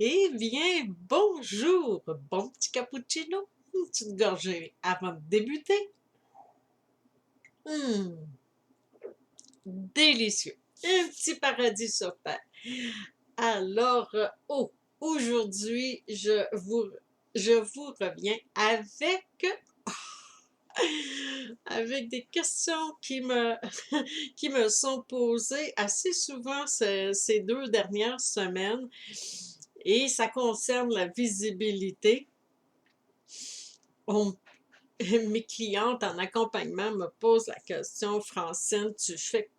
Eh bien, bonjour! Bon petit cappuccino? Une petite gorgée avant de débuter? Hum, délicieux! Un petit paradis sur terre. Alors, aujourd'hui, je vous reviens avec des questions qui me sont posées assez souvent ces 2 dernières semaines et ça concerne la visibilité. On Mes clientes en accompagnement me posent la question: Francine, tu fais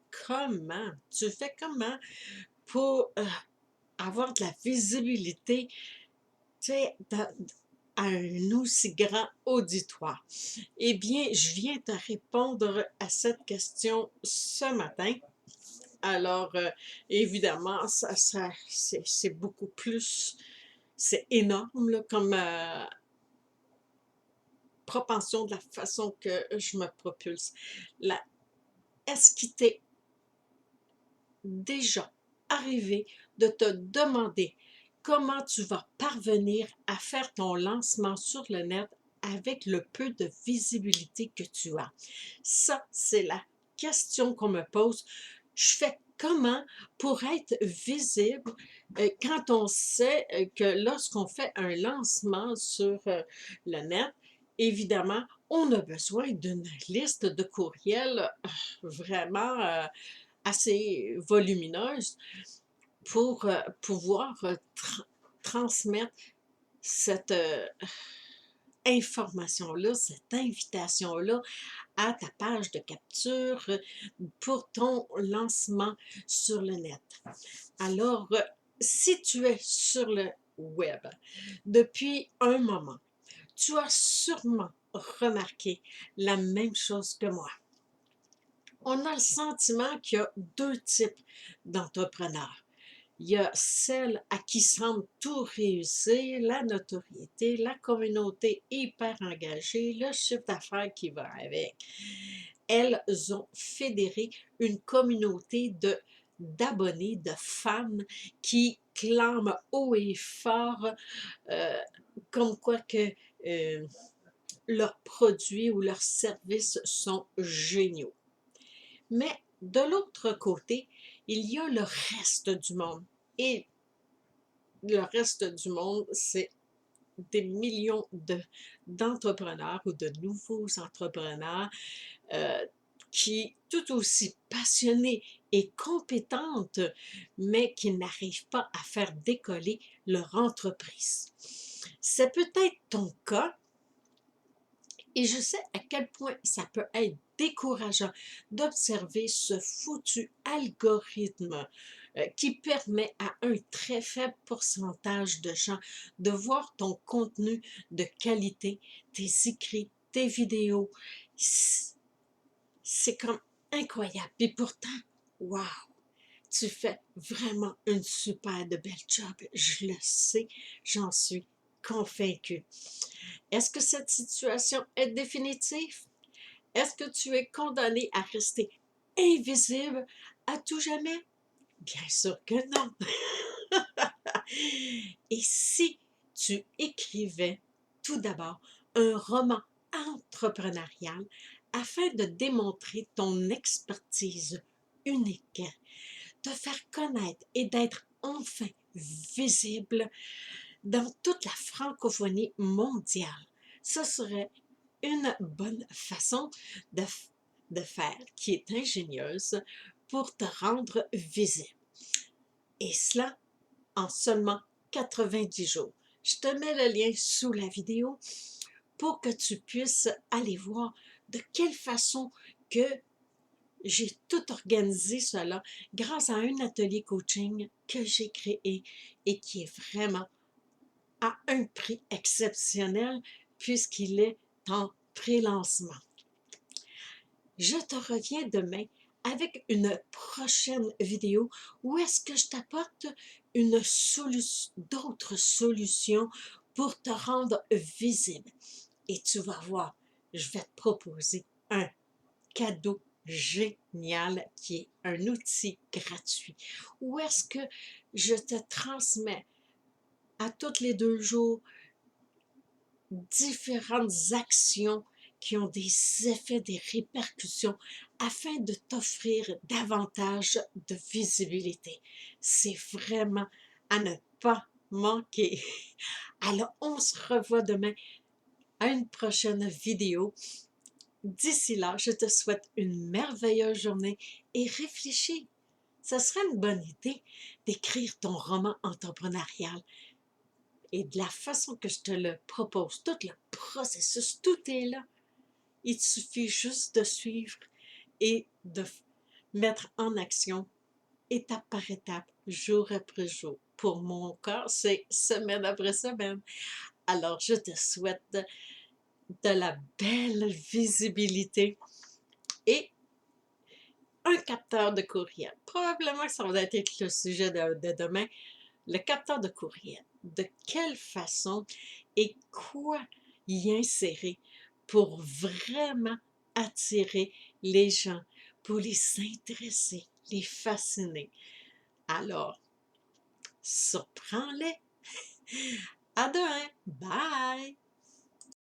comment pour avoir de la visibilité, tu sais, à un aussi grand auditoire? Eh bien, je viens te répondre à cette question ce matin. Alors, évidemment, c'est beaucoup plus, c'est énorme là, comme propension de la façon que je me propulse. La Est-ce qu'il t'est déjà arrivé de te demander comment tu vas parvenir à faire ton lancement sur le net avec le peu de visibilité que tu as? Ça, c'est la question qu'on me pose. Je fais comment pour être visible quand on sait que lorsqu'on fait un lancement sur le net, évidemment, on a besoin d'une liste de courriels vraiment assez volumineuse pour pouvoir transmettre cette information-là, cette invitation-là à ta page de capture pour ton lancement sur le net. Alors, si tu es sur le web depuis un moment, tu as sûrement remarqué la même chose que moi. On a le sentiment qu'il y a deux types d'entrepreneurs. Il y a celles à qui semble tout réussir, la notoriété, la communauté hyper engagée, le chiffre d'affaires qui va avec. Elles ont fédéré une communauté d'abonnés, de fans qui clament haut et fort euh, comme quoi que euh, leurs produits ou leurs services sont géniaux. Mais de l'autre côté, il y a le reste du monde. Et le reste du monde, c'est des millions d'entrepreneurs ou de nouveaux entrepreneurs euh, qui, tout aussi passionnés et compétentes, mais qui n'arrivent pas à faire décoller leur entreprise. C'est peut-être ton cas. Et je sais à quel point ça peut être décourageant d'observer ce foutu algorithme qui permet à un très faible pourcentage de gens de voir ton contenu de qualité, tes écrits, tes vidéos. C'est comme incroyable. Et pourtant, waouh, tu fais vraiment une super de belle job. Je le sais, j'en suis convaincue. Est-ce que cette situation est définitive? Est-ce que tu es condamné à rester invisible à tout jamais? Bien sûr que non. Et si tu écrivais tout d'abord un roman entrepreneurial afin de démontrer ton expertise unique, te faire connaître et d'être enfin visible dans toute la francophonie mondiale? Ce serait une bonne façon de, de faire qui est ingénieuse pour te rendre visible. Et cela en seulement 90 jours. Je te mets le lien sous la vidéo pour que tu puisses aller voir de quelle façon que j'ai tout organisé cela grâce à un atelier coaching que j'ai créé et qui est vraiment à un prix exceptionnel puisqu'il est en pré-lancement. Je te reviens demain avec une prochaine vidéo où est-ce que je t'apporte d'autres solutions pour te rendre visible. Et tu vas voir, je vais te proposer un cadeau génial qui est un outil gratuit. Où est-ce que je te transmets à tous les 2 jours différentes actions qui ont des effets, des répercussions afin de t'offrir davantage de visibilité. C'est vraiment à ne pas manquer. Alors, on se revoit demain à une prochaine vidéo. D'ici là, je te souhaite une merveilleuse journée et réfléchis. Ce serait une bonne idée d'écrire ton roman entrepreneurial. Et de la façon que je te le propose, tout le processus, tout est là. Il te suffit juste de suivre et de mettre en action étape par étape, jour après jour. Pour mon cas, c'est semaine après semaine. Alors, je te souhaite de la belle visibilité et un capteur de courriel. Probablement que ça va être le sujet de demain, le capteur de courriel. De quelle façon et quoi y insérer pour vraiment attirer les gens, pour les intéresser, les fasciner. Alors, surprends-les. À demain. Bye!